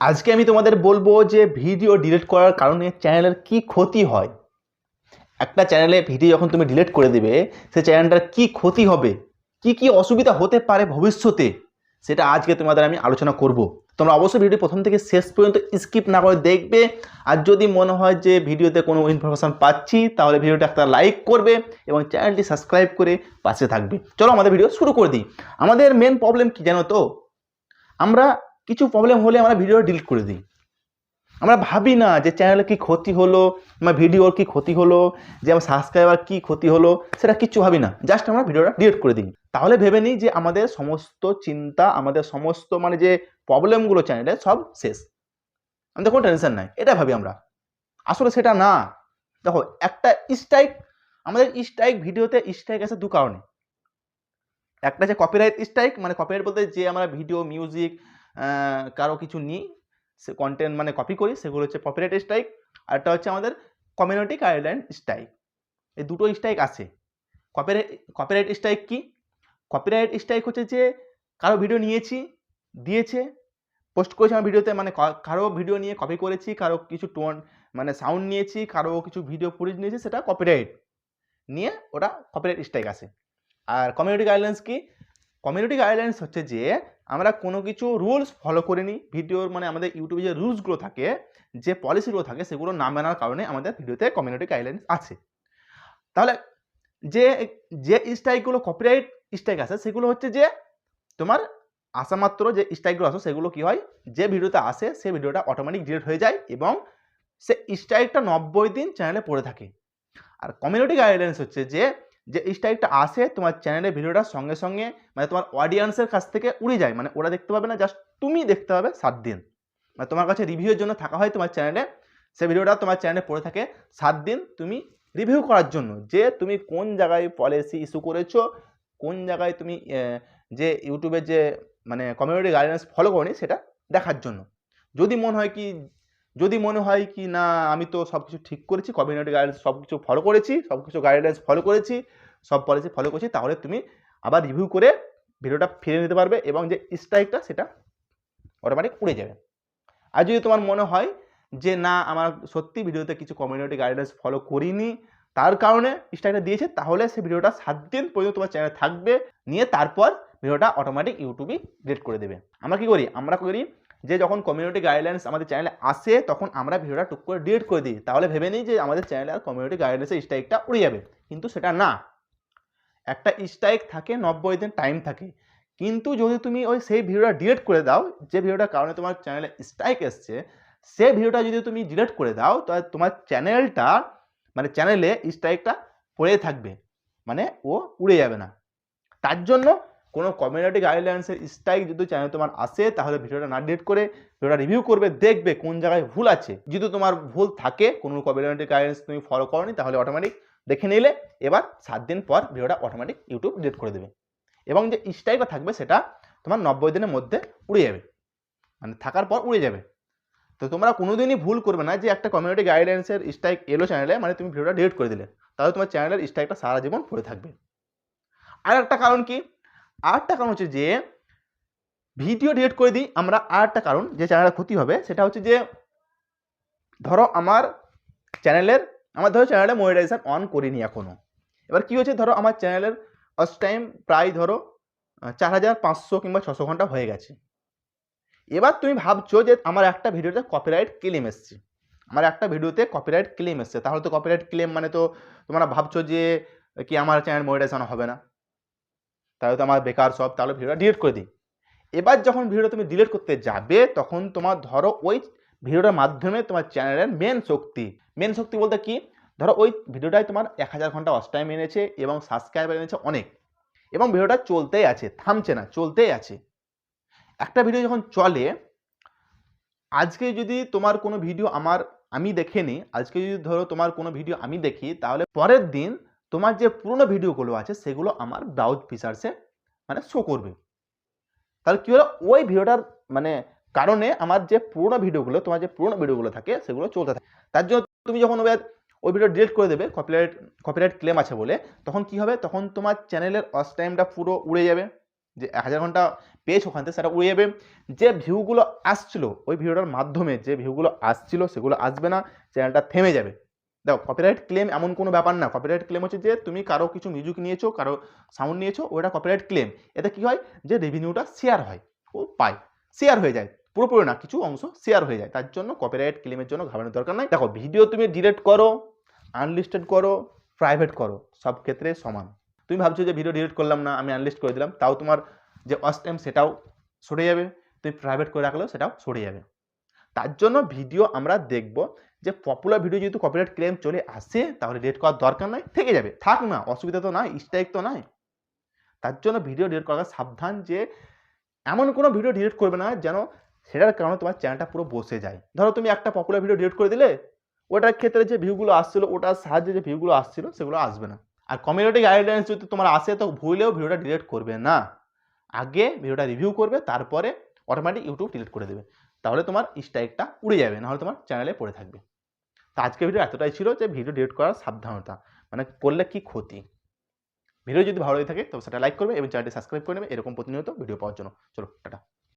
আজকে আমি তোমাদের বলবো যে ভিডিও ডিলিট করার কারণে চ্যানেলের কি ক্ষতি হয়। একটা চ্যানেলে ভিডিও যখন তুমি ডিলিট করে দেবে, সেই চ্যানেলটার কি ক্ষতি হবে, কি কি অসুবিধা হতে পারে ভবিষ্যতে, সেটা আজকে তোমাদের আমি আলোচনা করব। তোমরা অবশ্যই ভিডিও প্রথম থেকে শেষ পর্যন্ত স্কিপ না করে দেখবে। আর যদি মনে হয় যে ভিডিওতে কোনো ইনফরমেশন পাচ্ছি, তাহলে ভিডিওটা একটা লাইক করবে এবং চ্যানেলটি সাবস্ক্রাইব করে পাশে থাকবে। চলো আমাদের ভিডিও শুরু করে দিই। আমাদের মেন প্রবলেম কি জানো তো? আমরা কিছু প্রবলেম হলে আমরা ভিডিও ডিলিট করে দিই। আমরা ভাবি না যে চ্যানেলে কি ক্ষতি হলো, আমার ভিডিওর কি ক্ষতি হলো, যে আমার সাবস্ক্রাইবার কি ক্ষতি হলো, সেটা কিচ্ছু ভাবি না। জাস্ট আমরা ভিডিওটা ডিলিট করে দিই। তাহলে ভেবে নিই যে আমাদের সমস্ত চিন্তা, আমাদের সমস্ত যে প্রবলেমগুলো চ্যানেলে সব শেষ, আমাদের কোনো টেনশন নাই, এটা ভাবি আমরা। আসলে সেটা না। দেখো, একটা স্ট্রাইক, আমাদের স্ট্রাইক, ভিডিওতে স্ট্রাইক আছে দু কারণে। একটা যে কপিরাইট স্ট্রাইক, কপিরাইট বলতে যে আমরা ভিডিও, মিউজিক, কারো কিছু নিই, সে কন্টেন্ট কপি করি, সেগুলো হচ্ছে কপিরাইট স্ট্রাইক। আর একটা হচ্ছে আমাদের কমিউনিটি গাইডলাইন স্ট্রাইক। এই দুটো স্ট্রাইক আছে। কপিরাইট স্ট্রাইক কি? কপিরাইট স্ট্রাইক হচ্ছে যে কারো ভিডিও নিয়েছি, দিয়েছে, পোস্ট করেছি আমার ভিডিওতে, কারো ভিডিও নিয়ে কপি করেছি, কারো কিছু টোন সাউন্ড নিয়েছি, কারো কিছু ভিডিও ফুটেজ নিয়েছি, সেটা কপিরাইট নিয়ে ওটা কপিরাইট স্ট্রাইক আছে। আর কমিউনিটি গাইডলাইন্স কি? কমিউনিটি গাইডলাইন্স হচ্ছে যে আমরা কোনো কিছু রুলস ফলো করিনি ভিডিওর, আমাদের ইউটিউবে যে রুলসগুলো থাকে, যে পলিসিগুলো থাকে, সেগুলো না মানার কারণে আমাদের ভিডিওতে কমিউনিটি গাইডলাইন্স আছে। তাহলে যে যে স্ট্রাইকগুলো কপিরাইট স্ট্রাইক আছে, সেগুলো হচ্ছে যে তোমার আসা মাত্র যে স্ট্রাইকগুলো আসে, সেগুলো কি হয়, যে ভিডিওতে আসে সেই ভিডিওটা অটোমেটিক ডিলিট হয়ে যায় এবং সে স্ট্রাইকটা 90 দিন চ্যানেলে পড়ে থাকে। আর কমিউনিটি গাইডলাইন্স হচ্ছে যে যে স্ট্রাইকটা আসে তোমার চ্যানেলে, ভিডিওটা সঙ্গে সঙ্গে তোমার অডিয়েন্সের কাছ থেকে উড়ে যায়, ওরা দেখতে পাবে না, জাস্ট তুমি দেখতে পাবে 7 দিন। তোমার কাছে রিভিউয়ের জন্য থাকা হয় তোমার চ্যানেলে, সে ভিডিওটা তোমার চ্যানেলে পড়ে থাকে 7 দিন, তুমি রিভিউ করার জন্য যে তুমি কোন জায়গায় পলিসি ইস্যু করেছো, কোন জায়গায় তুমি যে ইউটিউবের যে কমিউনিটি গাইডলাইন্স ফলো করনি, সেটা দেখার জন্য। যদি মনে হয় কি না, আমি তো সব কিছু ঠিক করেছি, কমিউনিটি গাইডলাইন্স সব কিছু ফলো করেছি, সব কিছু গাইডলাইন্স ফলো করেছি, সব পলিসি ফলো করেছি, তাহলে তুমি আবার রিভিউ করে ভিডিওটা ফিরে নিতে পারবে এবং যে স্ট্রাইকটা সেটা অটোমেটিক উড়ে যাবে। আর যদি তোমার মনে হয় যে না, আমার সত্যি ভিডিওতে কিছু কমিউনিটি গাইডলাইন্স ফলো করিনি, তার কারণে স্ট্রাইকটা দিয়েছে, তাহলে সেই ভিডিওটা 7 দিন পর্যন্ত তোমার চ্যানেলে থাকবে, নিয়ে তারপর ভিডিওটা অটোমেটিক ইউটিউবে ডিলিট করে দেবে। আমরা কি করি? আমরা করি যে যখন কমিউনিটি গাইডলাইন্স আমাদের চ্যানেলে আসে, তখন আমরা ভিডিওটা টুক করে ডিলিট করে দিই, তাহলে ভেবে নিই যে আমাদের চ্যানেলে আর কমিউনিটি গাইডলাইন্সের স্ট্রাইকটা উড়ে যাবে। কিন্তু সেটা না। একটা স্ট্রাইক থাকে, 90 দিন টাইম থাকে। কিন্তু যদি তুমি সেই ভিডিওটা ডিলিট করে দাও, যে ভিডিওটার কারণে তোমার চ্যানেলে স্ট্রাইক এসছে, সেই ভিডিওটা যদি তুমি ডিলিট করে দাও, তাহলে তোমার চ্যানেলটা চ্যানেলে স্ট্রাইকটা পড়ে থাকবে, ও উড়ে যাবে না। তার জন্য কোনো কমিউনিটি গাইডলাইন্সের স্ট্রাইক যদি চ্যানেল তোমার আসে, তাহলে ভিডিওটা না ডিলিট করে ভিডিওটা রিভিউ করবে, দেখবে কোন জায়গায় ভুল আছে। যদি তোমার ভুল থাকে, কোনো কমিউনিটি গাইডলাইন্স তুমি ফলো করোনি, তাহলে অটোমেটিক দেখে নিলে এবার 7 দিন পর ভিডিওটা অটোমেটিক ইউটিউব ডিলিট করে দেবে এবং যে স্ট্রাইকটা থাকবে সেটা তোমার 90 দিনের মধ্যে উড়ে যাবে, থাকার পর উড়ে যাবে। তো তোমরা কোনোদিনই ভুল করবে না যে একটা কমিউনিটি গাইডলাইন্সের স্ট্রাইক এলো চ্যানেলে, তুমি ভিডিওটা ডিলিট করে দিলে, তাহলে তোমার চ্যানেলের স্ট্রাইকটা সারা জীবন পড়ে থাকবে। আর একটা কারণ কি? আর একটা কারণ হচ্ছে যে ভিডিও ডিলিট করে দিই আমরা, আর একটা কারণ যে চ্যানেলের ক্ষতি হবে, সেটা হচ্ছে যে ধরো আমার চ্যানেলে মনিটাইজেশন অন করিনি এখনো। এবার কি হচ্ছে, ধরো আমার চ্যানেলের ওয়াচ টাইম প্রায় ধরো 4500 কিংবা 600 ঘন্টা হয়ে গেছে। এবার তুমি ভাবছো যে আমার একটা ভিডিওতে কপিরাইট ক্লেম এসছে, তাহলে তো কপিরাইট ক্লেম তো তোমরা ভাবছো যে কি আমার চ্যানেল মনিটাইজেশন হবে না, তাহলে তো আমার বেকার সব, তাহলে ভিডিওটা ডিলিট করে দিই। এবার যখন ভিডিওটা তুমি ডিলিট করতে যাবে, তখন তোমার ধরো ওই ভিডিওটার মাধ্যমে তোমার চ্যানেলের মেন শক্তি বলতে কি, ধরো ওই ভিডিওটায় তোমার 1000 ঘন্টা ওয়াচ টাইম এনেছে এবং সাবস্ক্রাইবার এনেছে অনেক, এবং ভিডিওটা চলতেই আছে, থামছে না, চলতেই আছে। একটা ভিডিও যখন চলে, আজকে যদি তোমার কোনো ভিডিও আমি দেখিনি, আজকে যদি ধরো তোমার কোনো ভিডিও আমি দেখি, তাহলে পরের দিন তোমার যে পুরনো ভিডিওগুলো আছে সেগুলো আমার ব্রাউজ ফিচার্সে শো করবে। তাহলে কি হলো, ওই ভিডিওটার কারণে আমার যে পুরনো ভিডিওগুলো থাকে সেগুলো চলতে থাকে। তার জন্য তুমি যখন ওই ভিডিও ডিলিট করে দেবে কপিরাইট ক্লেম আছে বলে, তখন কি হবে, তখন তোমার চ্যানেলের ওয়াচ টাইমটা পুরো উড়ে যাবে। যে 1000 ঘন্টা পেয়েছো ওখান থেকে সেটা উড়ে যাবে। যে ভিউগুলো আসছিল ওই ভিডিওটার মাধ্যমে যে ভিউগুলো আসছিল সেগুলো আসবে না, চ্যানেলটা থেমে যাবে। দেখো কপিরাইট ক্লেম এমন কোনো ব্যাপার না। কপিরাইট ক্লেম হচ্ছে যে তুমি কারো কিছু মিউজিক নিয়েছো, কারো সাউন্ড নিয়েছো, ওটা কপিরাইট ক্লেম। এতে কি হয় যে রেভিনিউটা শেয়ার হয়, ও পায়, শেয়ার হয়ে যায়, পুরোপুরি না কিছু অংশ শেয়ার হয়ে যায়। তার জন্য কপিরাইট ক্লেমের জন্য ঘাবড়ানোর দরকার নাই। দেখো ভিডিও তুমি ডিলিট করো, আনলিস্টেড করো, প্রাইভেট করো, সব ক্ষেত্রে সমান। তুমি ভাবছো যে ভিডিও ডিলিট করলাম না, আমি আনলিস্ট করে দিলাম, তাও তোমার যে ওয়াচ টাইম সেটাও সরে যাবে, তুমি প্রাইভেট করে রাখলেও সেটাও সরে যাবে। তার জন্য ভিডিও আমরা দেখব যে পপুলার ভিডিও যেহেতু কপিরাইট ক্লেম চলে আসে তাহলে ডিলিট করার দরকার নাই, থেকে যাবে, থাক না, অসুবিধা তো নাই, স্ট্রাইক তো নাই। তার জন্য ভিডিও ডিলিট করার সাবধান, যে এমন কোনো ভিডিও ডিলিট করবে না যেন সেটার কারণে তোমার চ্যানেলটা পুরো বসে যায়। ধরো তুমি একটা পপুলার ভিডিও ডিলিট করে দিলে, ওটার ক্ষেত্রে যে ভিউগুলো আসছিল, ওটার সাহায্যে যে ভিউগুলো আসছিল সেগুলো আসবে না। আর কমিউনিটি গাইডলাইন্স যদি তোমার আসে তো ভুলেও ভিডিওটা ডিলিট করবে না, আগে ভিডিওটা রিভিউ করবে, তারপরে অটোমেটিক ইউটিউব ডিলিট করে দেবে। তাহলে তোমার স্ট্রাইকটা উড়ে যাবে, নাহলে তোমার চ্যানেলে পড়ে থাকবে। তো আজকের ভিডিও এতটাই ছিল যে ভিডিও ডিলিট করার সাবধানতা, মানে করলে কি ক্ষতি। ভিডিও যদি ভালো লাগে থাকে তবে সেটা লাইক করবে এবং চ্যানেলটি সাবস্ক্রাইব করে নেবে এরকম প্রতিনিয়ত ভিডিও পাওয়ার জন্য। চলো টাটা।